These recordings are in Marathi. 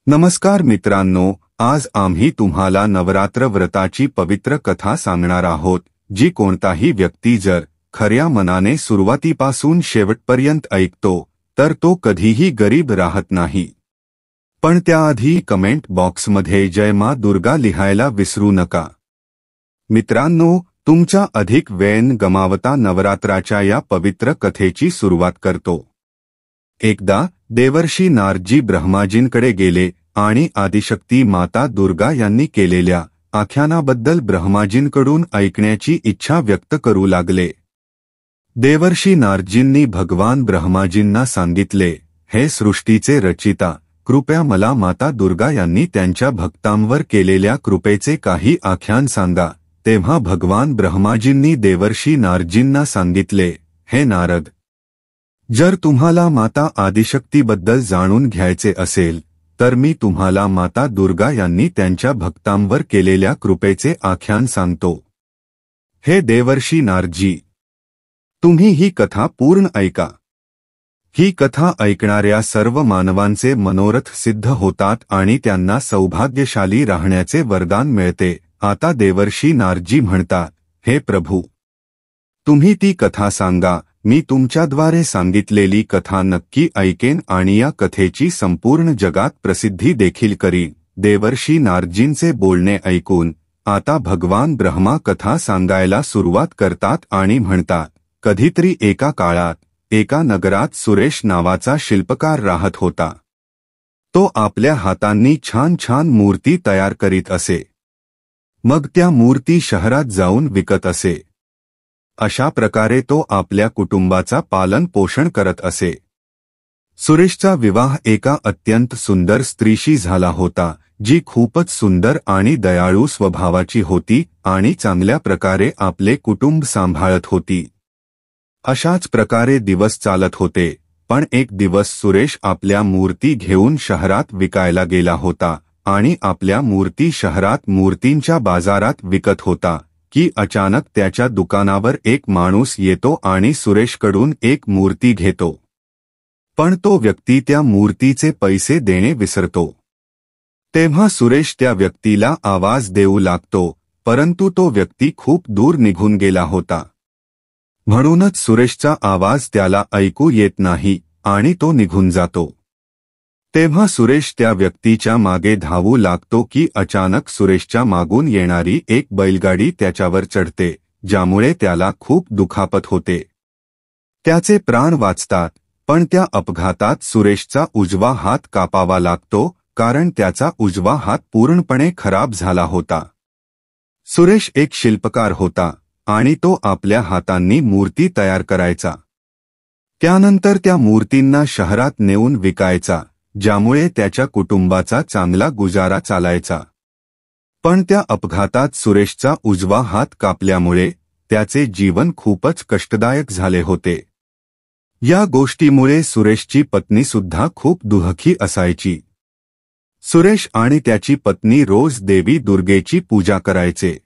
नमस्कार मित्रांनो, आज आम्ही तुम्हाला नवरात्र व्रताची पवित्र कथा सांगणार आहोत, जी कोणताही व्यक्ती जर खऱ्या मनाने सुरुवातीपासून शेवटपर्यंत ऐकतो तर तो कधीही गरीब राहत नाही। पण त्याआधी कमेंट बॉक्समध्ये जय मां दुर्गा लिहायला विसरू नका। मित्रांनो, तुमचा अधिक वेळ न गमावता नवरात्राच्या या पवित्र कथेची सुरुवात करतो। एकदा देवर्षी नारदजी ब्रह्माजींकडे गेले आणि आदिशक्ती माता दुर्गा यांनी केलेल्या आख्यानाबद्दल ब्रह्माजींकडून ऐकण्याची इच्छा व्यक्त करू लागले। देवर्षी नारदजींनी भगवान ब्रह्माजींना सांगितले, हे सृष्टीचे रचिता, कृपया मला माता दुर्गा यांनी त्यांच्या भक्तांवर केलेल्या कृपेचे काही आख्यान सांगा। तेव्हा भगवान ब्रह्माजींनी देवर्षी नारदजींना सांगितले, हे नारद, जर तुम्हाला माता आदिशक्तीबद्दल जाणून घ्यायचे असेल तर मी तुम्हाला माता दुर्गा यांनी त्यांच्या भक्तांवर केलेल्या कृपेचे आख्यान सांगतो। हे देवर्षी नारदजी, तुम्ही ही कथा पूर्ण ऐका। ही कथा ऐकणाऱ्या सर्व मानवांचे मनोरथ सिद्ध होतात आणि त्यांना सौभाग्यशाली राहण्याचे वरदान मिळते। आता देवर्षी नारदजी म्हणतात, हे प्रभू, तुम्ही ती कथा सांगा। मी तुमच्याद्वारे सांगितलेली कथा नक्की ऐकेन आणि या कथेची संपूर्ण जगात प्रसिद्धी देखील करीन। देवर्षी नारदजींचे बोलणे ऐकून आता भगवान ब्रह्मा कथा सांगायला सुरुवात करतात आणि म्हणतात, कधीतरी एका काळात एका नगरात सुरेश नावाचा शिल्पकार राहत होता। तो आपल्या हातांनी छान छान मूर्ती तयार करीत असे। मग त्या मूर्ती शहरात जाऊन विकत असे। अशा प्रकारे तो आपल्या कुटुंबाचा पालन पोषण करत असे। सुरेशचा विवाह एका अत्यंत सुंदर स्त्रीशी झाला होता, जी खूपच सुंदर आणि दयाळू स्वभावाची होती आणि चांगल्या प्रकारे आपले कुटुंब सांभाळत होती। अशाच प्रकारे दिवस चालत होते, पण एक दिवस सुरेश आपल्या मूर्ती घेऊन शहरात विकायला गेला होता आणि आपल्या मूर्ती शहरात मूर्तींच्या बाजारात विकत होता की अचानक त्याच्या दुकानावर एक माणूस येतो आणि सुरेशकडून एक मूर्ती घेतो। पण तो व्यक्ती त्या मूर्तीचे पैसे देणे विसरतो। तेव्हा सुरेश त्या व्यक्तीला आवाज देऊ लागतो, परंतु तो व्यक्ती खूप दूर निघून गेला होता। म्हणूनच सुरेशचा आवाज त्याला ऐकू येत नाही आणि तो निघून जातो। तेव्हा सुरेश त्या व्यक्तीच्या मागे धावू लागतो की अचानक सुरेशच्या मागून येणारी एक बैलगाडी त्याच्यावर चढते, ज्यामुळे त्याला खूप दुखापत होते। त्याचे प्राण वाचतात, पण त्या अपघातात सुरेशचा उजवा हात कापावा लागतो, कारण त्याचा उजवा हात पूर्णपणे खराब झाला होता। सुरेश एक शिल्पकार होता आणि तो आपल्या हातांनी मूर्ती तयार करायचा। त्यानंतर त्या मूर्तींना शहरात नेऊन विकायचा, ज्यामुळे त्याच्या कुटुंबाचा चांगला गुजारा चालायचा। पण त्या अपघातात सुरेशचा उजवा हात कापल्यामुळे त्याचे जीवन खूपच कष्टदायक झाले होते। या गोष्टीमुळे सुरेशची पत्नी सुद्धा खूप दुःखी असायची। सुरेश आणि त्याची पत्नी रोज देवी दुर्गेची पूजा करायचे।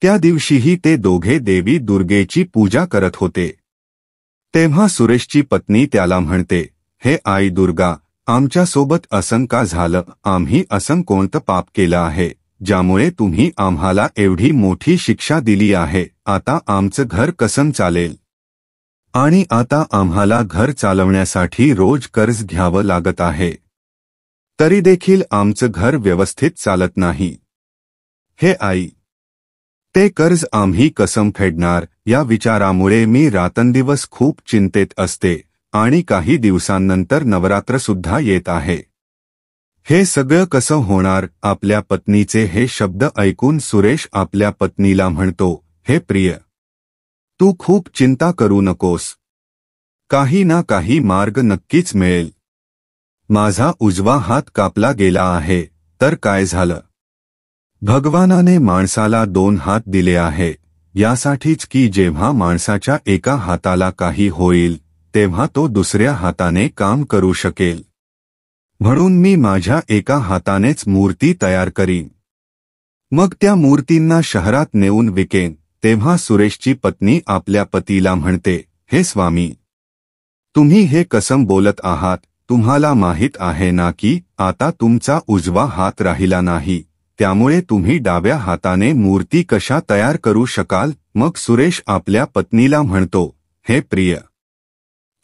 त्या दिवशीही ते दोघे देवी दुर्गेची पूजा करत होते। तेव्हा सुरेशची पत्नी त्याला म्हणते, हे आई दुर्गा, आमच्यासोबत असं का झालं? आम्ही असं कोणतं पाप केलं आहे, ज्यामुळे तुम्ही आम्हाला एवढी मोठी शिक्षा दिली आहे? आता आमचं घर कसं चालेल? आणि आता आम्हाला घर चालवण्यासाठी रोज कर्ज घ्यावं लागत आहे। तरी देखील आमचं घर व्यवस्थित चालत नाही। हे आई, ते कर्ज आम्ही कसं फेडणार? या विचारामुळे मी रात्रंदिवस खूप चिंतेत असते आणि काही दिवसांनंतर नवरात्र सुद्धा येत आहे। हे सगळं कसं होणार? आपल्या पत्नीचे हे शब्द ऐकून सुरेश आपल्या पत्नीला म्हणतो, हे प्रिय, तू खूप चिंता करू नकोस। काही ना काही मार्ग नक्कीच मिळेल। माझा उजवा हात कापला गेला आहे तर काय झालं? भगवानाने माणसाला 2 हात दिले आहे, यासाठीच की जेव्हा माणसाच्या एका हाताला काही होईल तेव्हा तो दुसऱ्या हाताने काम करू शकेल। म्हणून मी माझ्या एका हातानेच मूर्ती तयार करीन, मग त्या मूर्तींना शहरात नेऊन विकेन। तेव्हा सुरेशची पत्नी आपल्या पतीला म्हणते, हे स्वामी, तुम्ही हे कसं बोलत आहात? तुम्हाला माहित आहे ना की आता तुमचा उजवा हात राहिला नाही, त्यामुळे तुम्ही डाव्या हाताने मूर्ती कशा तयार करू शकाल? मग सुरेश आपल्या पत्नीला म्हणतो, हे प्रिय,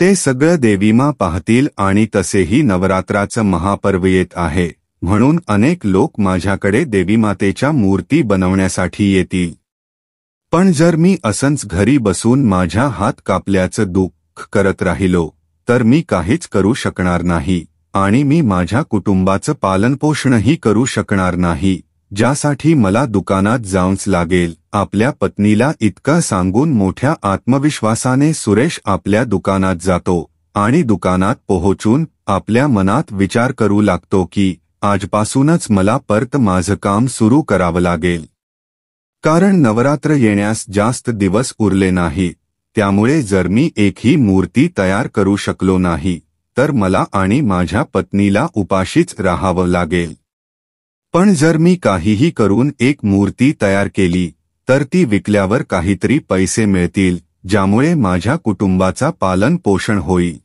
ते सगळं देवीमा पाहतील आणि तसेही नवरात्राचं महापर्व येत आहे, म्हणून अनेक लोक माझ्याकडे देवीमातेच्या मूर्ती बनवण्यासाठी येतील. पण जर मी असंच घरी बसून माझ्या हात कापल्याचं दुःख करत राहिलो तर मी काहीच करू शकणार नाही आणि मी माझ्या कुटुंबाचं पालनपोषणही करू शकणार नाही, ज्यासाठी मला दुकानात जाऊच लागेल. आपल्या पत्नीला इतकं सांगून मोठ्या आत्मविश्वासाने सुरेश आपल्या दुकानात जातो आणि दुकानात पोहोचून आपल्या मनात विचार करू लागतो की आजपासूनच मला परत माझं काम सुरू करावं लागेल. कारण नवरात्र येण्यास जास्त दिवस उरले नाहीत, त्यामुळे जर मी एकही मूर्ती तयार करू शकलो नाही तर मला आणि माझ्या पत्नीला उपाशीच राहावं लागेल. पण जर मी काहीही करून एक मूर्ती तयार केली तर ती विकल्यावर काहीतरी पैसे मिळतील, ज्यामुळे माझ्या कुटुंबाचा पालन पोषण होईल.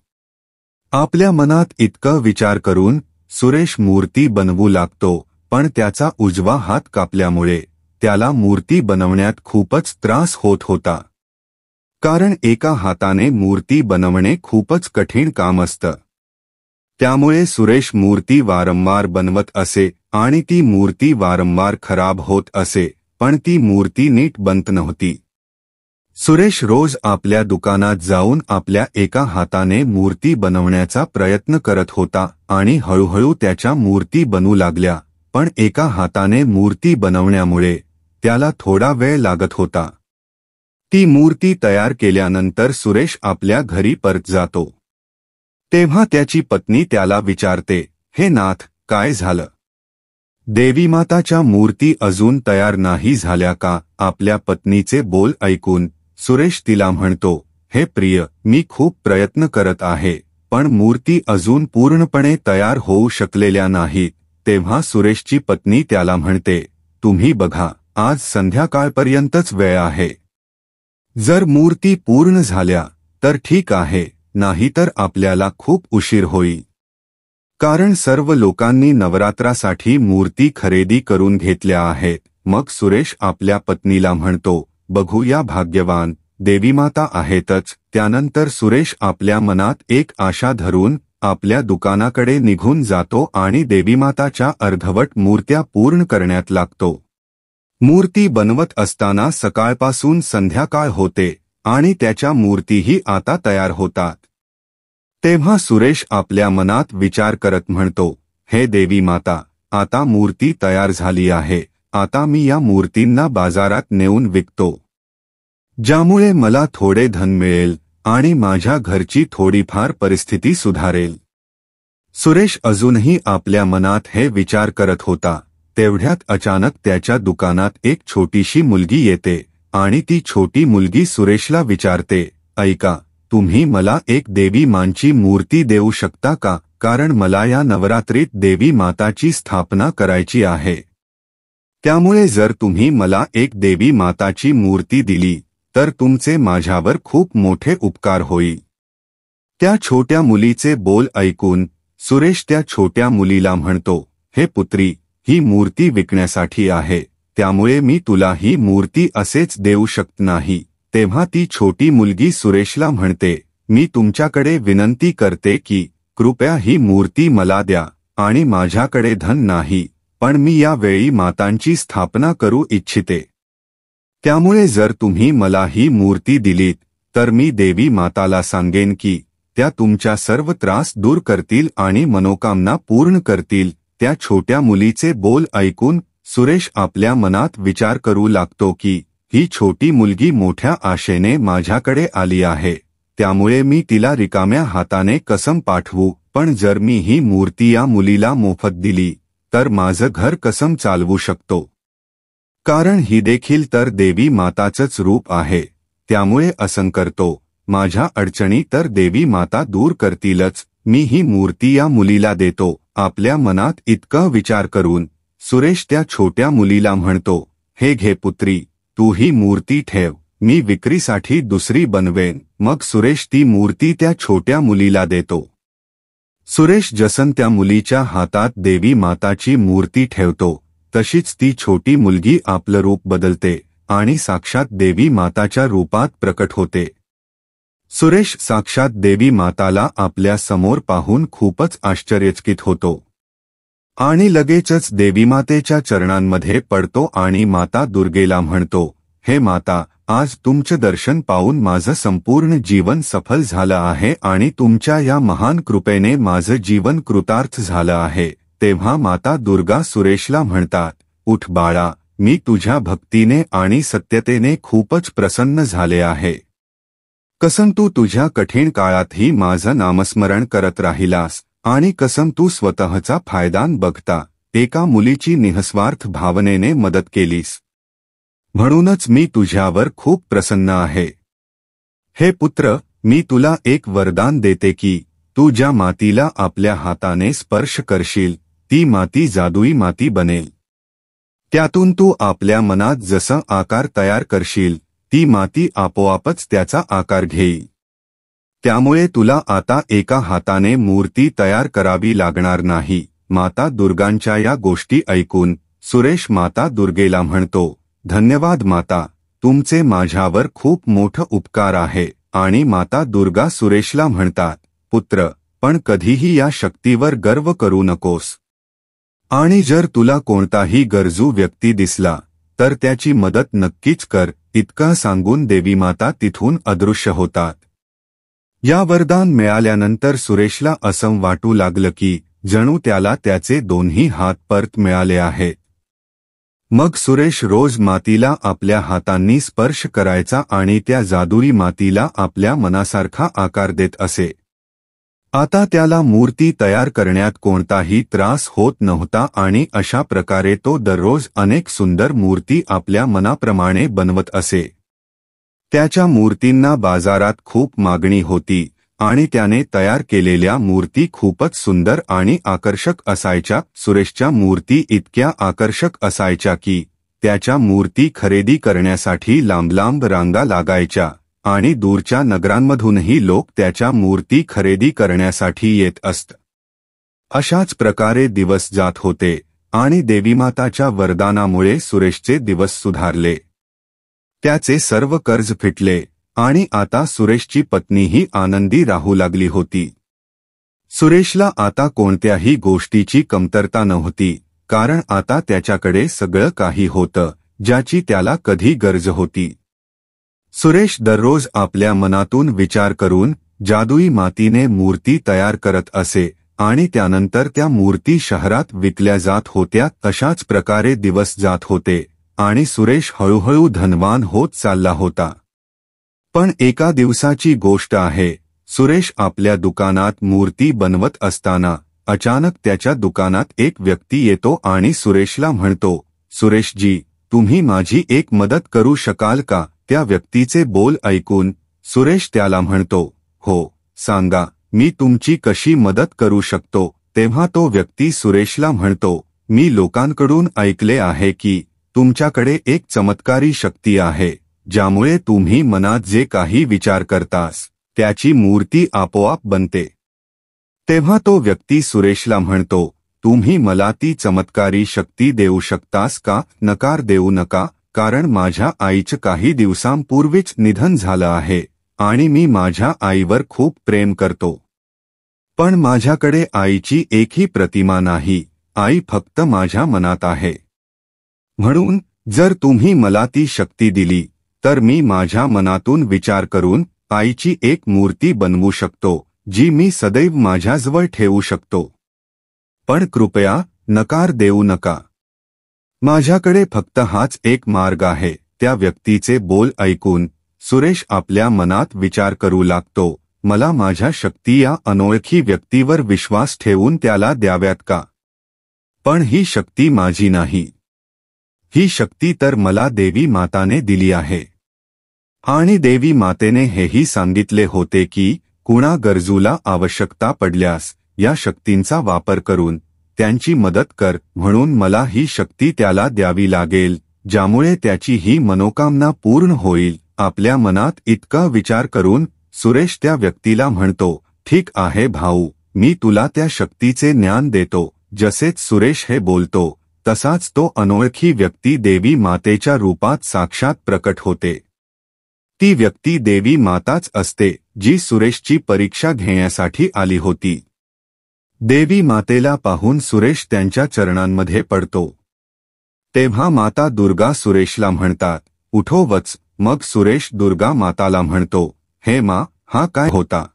आपल्या मनात इतकं विचार करून सुरेश मूर्ती बनवू लागतो, पण त्याचा उजवा हात कापल्यामुळे त्याला मूर्ती बनवण्यात खूपच त्रास होत होता. कारण एका हाताने मूर्ती बनवणे खूपच कठीण काम असतं. त्यामुळे सुरेश मूर्ती वारंवार बनवत असे आणि ती मूर्ती वारंवार खराब होत असे, पण ती मूर्ती नीट बनत नव्हती. सुरेश रोज आपल्या दुकानात जाऊन आपल्या एका हाताने मूर्ती बनवण्याचा प्रयत्न करत होता आणि हळूहळू त्याच्या मूर्ती बनू लागल्या, पण एका हाताने मूर्ती बनवण्यामुळे त्याला थोडा वेळ लागत होता. ती मूर्ती तयार केल्यानंतर सुरेश आपल्या घरी परत जातो. तेव्हा त्याची पत्नी त्याला विचारते, हे नाथ, काय झालं? देवीमाताच्या मूर्ती अजून तयार नाही झाल्या का? आपल्या पत्नीचे बोल ऐकून सुरेश तिला म्हणतो, हे प्रिय, मी खूप प्रयत्न करत आहे, पण मूर्ती अजून पूर्णपणे तयार होऊ शकलेल्या नाहीत. तेव्हा सुरेशची पत्नी त्याला म्हणते, तुम्ही बघा, आज संध्याकाळपर्यंतच वेळ आहे. जर मूर्ती पूर्ण झाल्या तर ठीक आहे, नाहीतर आपल्याला खूप उशीर होईल. कारण सर्व लोकांनी नवरात्रासाठी मूर्ती खरेदी करून घेतल्या आहेत. मग सुरेश आपल्या पत्नीला म्हणतो, बघूया, भाग्यवान देवीमाता आहेतच. त्यानंतर सुरेश आपल्या मनात एक आशा धरून आपल्या दुकानाकडे निघून जातो आणि देवीमाताच्या अर्धवट मूर्त्या पूर्ण करण्यात लागतो. मूर्ती बनवत असताना सकाळपासून संध्याकाळ होते आणि त्याच्या मूर्तीही आता तयार होतात. तेव्हा सुरेश आपल्या मनात विचार करत म्हणतो, हे देवी माता, आता मूर्ती तयार झाली आहे, आता मी या मूर्तींना बाजारात नेऊन विकतो, ज्यामुळे मला थोडे धन मिळेल आणि माझ्या घरची थोडीफार परिस्थिती सुधारेल. सुरेश अजूनही आपल्या मनात हे विचार करत होता. तेवढ्यात अचानक त्याच्या दुकानात एक छोटीशी मुलगी येते आणि ती छोटी मुलगी सुरेशला विचारते, ऐका, तुम्ही मला एक देवी मांची मूर्ती देऊ शकता का? कारण मला या नवरात्रीत देवी माताची स्थापना करायची आहे. त्यामुळे जर तुम्ही मला एक देवी माताची मूर्ती दिली तर तुमचे माझ्यावर खूप मोठे उपकार होईल. त्या छोट्या मुलीचे बोल ऐकून सुरेश त्या छोट्या मुलीला म्हणतो, हे पुत्री, ही मूर्ती विकण्यासाठी आहे, त्यामुळे मी तुला ही मूर्ती असेच देऊ शकत नाही. तेव्हा ती छोटी मुलगी सुरेशला म्हणते, मी तुमच्याकडे विनंती करते की कृपया ही मूर्ती मला द्या आणि माझ्याकडे धन नाही, पण मी या वेळी मातांची स्थापना करू इच्छिते. त्यामुळे जर तुम्ही मला ही मूर्ती दिलीत तर मी देवी माताला सांगेन की त्या तुमच्या सर्व त्रास दूर करतील आणि मनोकामना पूर्ण करतील. त्या छोट्या मुलीचे बोल ऐकून सुरेश आपल्या मनात विचार करू लागतो की ही छोटी मुलगी मोठ्या आशेने माझ्याकडे आली आहे, त्यामुळे मी तिला रिकाम्या हाताने कसं पाठवू? पण जर मी ही मूर्ती या मुलीला मोफत दिली तर माझं घर कसं चालवू शकतो? कारण ही देखील तर देवी माताचंच रूप आहे. त्यामुळे असं करतो, माझ्या अडचणी तर देवी माता दूर करतीलच, मी ही मूर्ती या मुलीला देतो. आपल्या मनात इतका विचार करून सुरेश त्या छोट्या मुलीला म्हणतो, हे घे पुत्री, तू ही मूर्ती ठेव, मी विक्रीसाठी दुसरी बनवेन. मग सुरेश ती मूर्ती त्या छोट्या मुलीला देतो. सुरेश जसन त्या मुलीच्या हातात देवी माताची मूर्ती ठेवतो तशीच ती छोटी मुलगी आपलं रूप बदलते आणि साक्षात देवी माताच्या रूपात प्रकट होते. सुरेश साक्षात देवी माताला आपल्या समोर पाहून खूपच आश्चर्यचकित होतो आणि लगेचच देवीमातेच्या चरणांमध्ये पडतो आणि माता दुर्गेला म्हणतो, हे माता, आज तुमचं दर्शन पाहून माझं संपूर्ण जीवन सफल झालं आहे आणि तुमच्या या महान कृपेने माझं जीवन कृतार्थ झालं आहे. तेव्हा माता दुर्गा सुरेशला म्हणतात, उठ बाळा, मी तुझ्या भक्तीने आणि सत्यतेने खूपच प्रसन्न झाले आहे. कसं तू तुझ्या कठीण काळातही माझं नामस्मरण करत राहिलास आणि कसं तू स्वतःचा फायदा बघता एका मुलीची निःस्वार्थ भावनेने मदत केलीस. म्हणूनच मी तुझ्यावर खूप प्रसन्न आहे. हे पुत्र, मी तुला एक वरदान देते की तू ज्या मातीला आपल्या हाताने स्पर्श करशील ती माती जादुई माती बनेल. त्यातून तू आपल्या मनात जसं आकार तयार करशील ती माती आपोआपच त्याचा आकार घेईल. त्यामुळे तुला आता एका हाताने मूर्ती तयार करावी लागणार नाही. माता दुर्गांच्या या गोष्टी ऐकून सुरेश माता दुर्गेला म्हणतो, धन्यवाद माता, तुमचे माझ्यावर खूप मोठं उपकार आहे. आणि माता दुर्गा सुरेशला म्हणतात, पुत्र, पण कधीही या शक्तीवर गर्व करू नकोस. आणि जर तुला कोणताही गरजू व्यक्ती दिसला तर त्याची मदत नक्कीच कर. इतका सांगून देवीमाता तिथून अदृश्य होतात. या वरदान मिळाल्यानंतर सुरेशला असं वाटू लागलं की जणू त्याला त्याचे दोन्ही हात परत मिळाले आहेत. मग सुरेश रोज मातीला आपल्या हातांनी स्पर्श करायचा आणि त्या जादुई मातीला आपल्या मनासारखा आकार देत असे. आता त्याला मूर्ती तयार करण्यात कोणताही त्रास होत नव्हता आणि अशा प्रकारे तो दररोज अनेक सुंदर मूर्ती आपल्या मनाप्रमाणे बनवत असे. त्याच्या मूर्तींना बाजारात खूप मागणी होती आणि त्याने तयार केलेल्या मूर्ती खूपच सुंदर आणि आकर्षक असायच्या. सुरेशच्या मूर्ती इतक्या आकर्षक असायच्या की त्याच्या मूर्ती खरेदी करण्यासाठी लांब लांब रांगा लागायच्या आणि दूरच्या नगरांमधूनही लोक त्याच्या मूर्ती खरेदी करण्यासाठी येत असत. अशाच प्रकारे दिवस जात होते आणि देवीमाताच्या वरदानामुळे सुरेशचे दिवस सुधारले. त्याचे सर्व कर्ज फिटले आणि आता सुरेशची पत्नीही आनंदी राहू लागली होती. सुरेशला आता कोणत्याही गोष्टीची कमतरता नव्हती, कारण आता त्याच्याकडे सगळं काही होतं ज्याची त्याला कधी गरज होती. सुरेश दररोज आपल्या मनातून विचार करून जादुई मातीने मूर्ती तयार करत असे आणि त्यानंतर त्या मूर्ती शहरात विकल्या जात होत्या. तशाच प्रकारे दिवस जात होते आणि सुरेश हळूहळू धनवान होत चालला होता. पण एका दिवसाची गोष्ट आहे. सुरेश आपल्या दुकानात मूर्ती बनवत असताना अचानक त्याच्या दुकानात एक व्यक्ती येतो आणि सुरेशला म्हणतो, सुरेशजी, तुम्ही माझी एक मदत करू शकाल का? त्या व्यक्तीचे बोल ऐकून सुरेश त्याला म्हणतो, हो, सांगा, मी तुमची कशी मदत करू शकतो? तेव्हा तो व्यक्ती सुरेशला म्हणतो, मी लोकांकडून ऐकले आहे की तुमच्याकडे एक चमत्कारी शक्ती आहे, ज्यामुळे तुम्ही मनात जे काही विचार करतास त्याची मूर्ती आपोआप बनते. तेव्हा तो व्यक्ती सुरेशला म्हणतो, तुम्ही मला ती चमत्कारी शक्ती देऊ शकतास का? नकार देऊ नका, कारण माझ्या आईचं काही दिवसांपूर्वीच निधन झालं आहे आणि मी माझ्या आईवर खूप प्रेम करतो. पण माझ्याकडे आईची एकही प्रतिमा नाही. आई फक्त माझ्या मनात आहे. म्हणून जर तुम्ही मला ती शक्ती दिली तर मी माझ्या मनातून विचार करून आईची एक मूर्ती बनवू शकतो, जी मी सदैव माझ्याजवळ ठेवू शकतो. पण कृपया नकार देऊ नका. माझ्याकडे फक्त हाच एक मार्ग आहे. त्या व्यक्तीचे बोल ऐकून सुरेश आपल्या मनात विचार करू लागतो, मला माझ्या शक्ती या अनोळखी व्यक्तीवर विश्वास ठेवून त्याला द्याव्यात का? पण ही शक्ती माझी नाही. ही शक्ती तर मला देवी माताने दिली आहे. आणि देवी मातेने हेही सांगितले होते की कुणा गरजूला आवश्यकता पडल्यास या शक्तींचा वापर करून त्यांची मदत कर. म्हणून मला ही शक्ती त्याला द्यावी लागेल, ज्यामुळे त्याची ही मनोकामना पूर्ण होईल. आपल्या मनात इतका विचार करून सुरेश त्या व्यक्तीला म्हणतो, ठीक आहे भाऊ, मी तुला त्या शक्तीचे ज्ञान देतो. जसेच सुरेश हे बोलतो तसाच तो अनोळखी व्यक्ती देवी मातेच्या रूपात साक्षात प्रकट होते. ती व्यक्ती देवी माताच असते जी सुरेशची परीक्षा घेण्यासाठी आली होती. देवी मातेला पाहून सुरेश त्यांच्या चरणांमध्ये पडतो. तेव्हा माता दुर्गा सुरेशला म्हणतात, उठो वत्स. मग सुरेश दुर्गा माताला म्हणतो, हे मा, हा काय होता?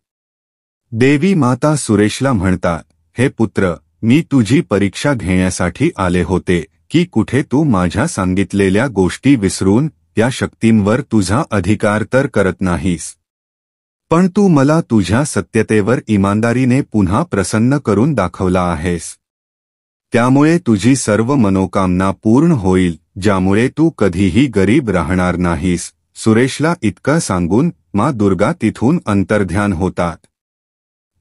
देवी माता सुरेशला म्हणतात, हे पुत्र, मी तुझी परीक्षा घेण्यासाठी आले होते की कुठे तू माझ्या सांगितलेल्या गोष्टी विसरून या शक्तींवर तुझा अधिकार तर करत नाहीस, पण तू मला तुझ्या सत्यतेवर इमानदारीने पुन्हा प्रसन्न करून दाखवला आहेस. त्यामुळे तुझी सर्व मनोकामना पूर्ण होईल, ज्यामुळे तू कधीही गरीब राहणार नाहीस. सुरेशला इतकं सांगून माँ दुर्गा तिथून अंतर्ध्यान होतात.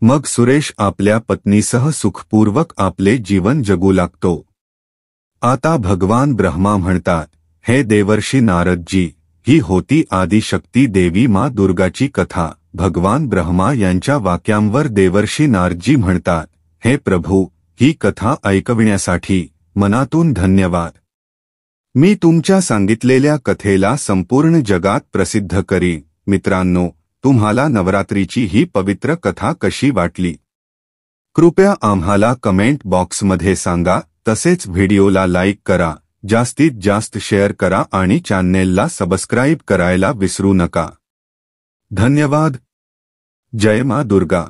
मग सुरेश आपल्या पत्नीसह सुखपूर्वक आपले जीवन जगू लागतो. आता भगवान ब्रह्मा म्हणतात, हे देवर्षी नारदजी, ही होती आदिशक्ती देवी माँ दुर्गाची कथा. भगवान ब्रह्मा यांच्या वाक्यांवर देवर्षी नारदजी म्हणतात, हे प्रभू, ही कथा ऐकविण्यासाठी मनातून धन्यवाद. मी तुमच्या सांगितलेल्या कथेला संपूर्ण जगात प्रसिद्ध करीन. मित्रांनो, तुम्हाला नवरात्रीची ही पवित्र कथा कशी वाटली? कृपया आम्हाला कमेंट बॉक्समध्ये सांगा. तसेच व्हिडिओला लाईक करा, जास्तीत जास्त शेअर करा आणि चॅनेलला सबस्क्राईब करायला विसरू नका. धन्यवाद. जय माँ दुर्गा.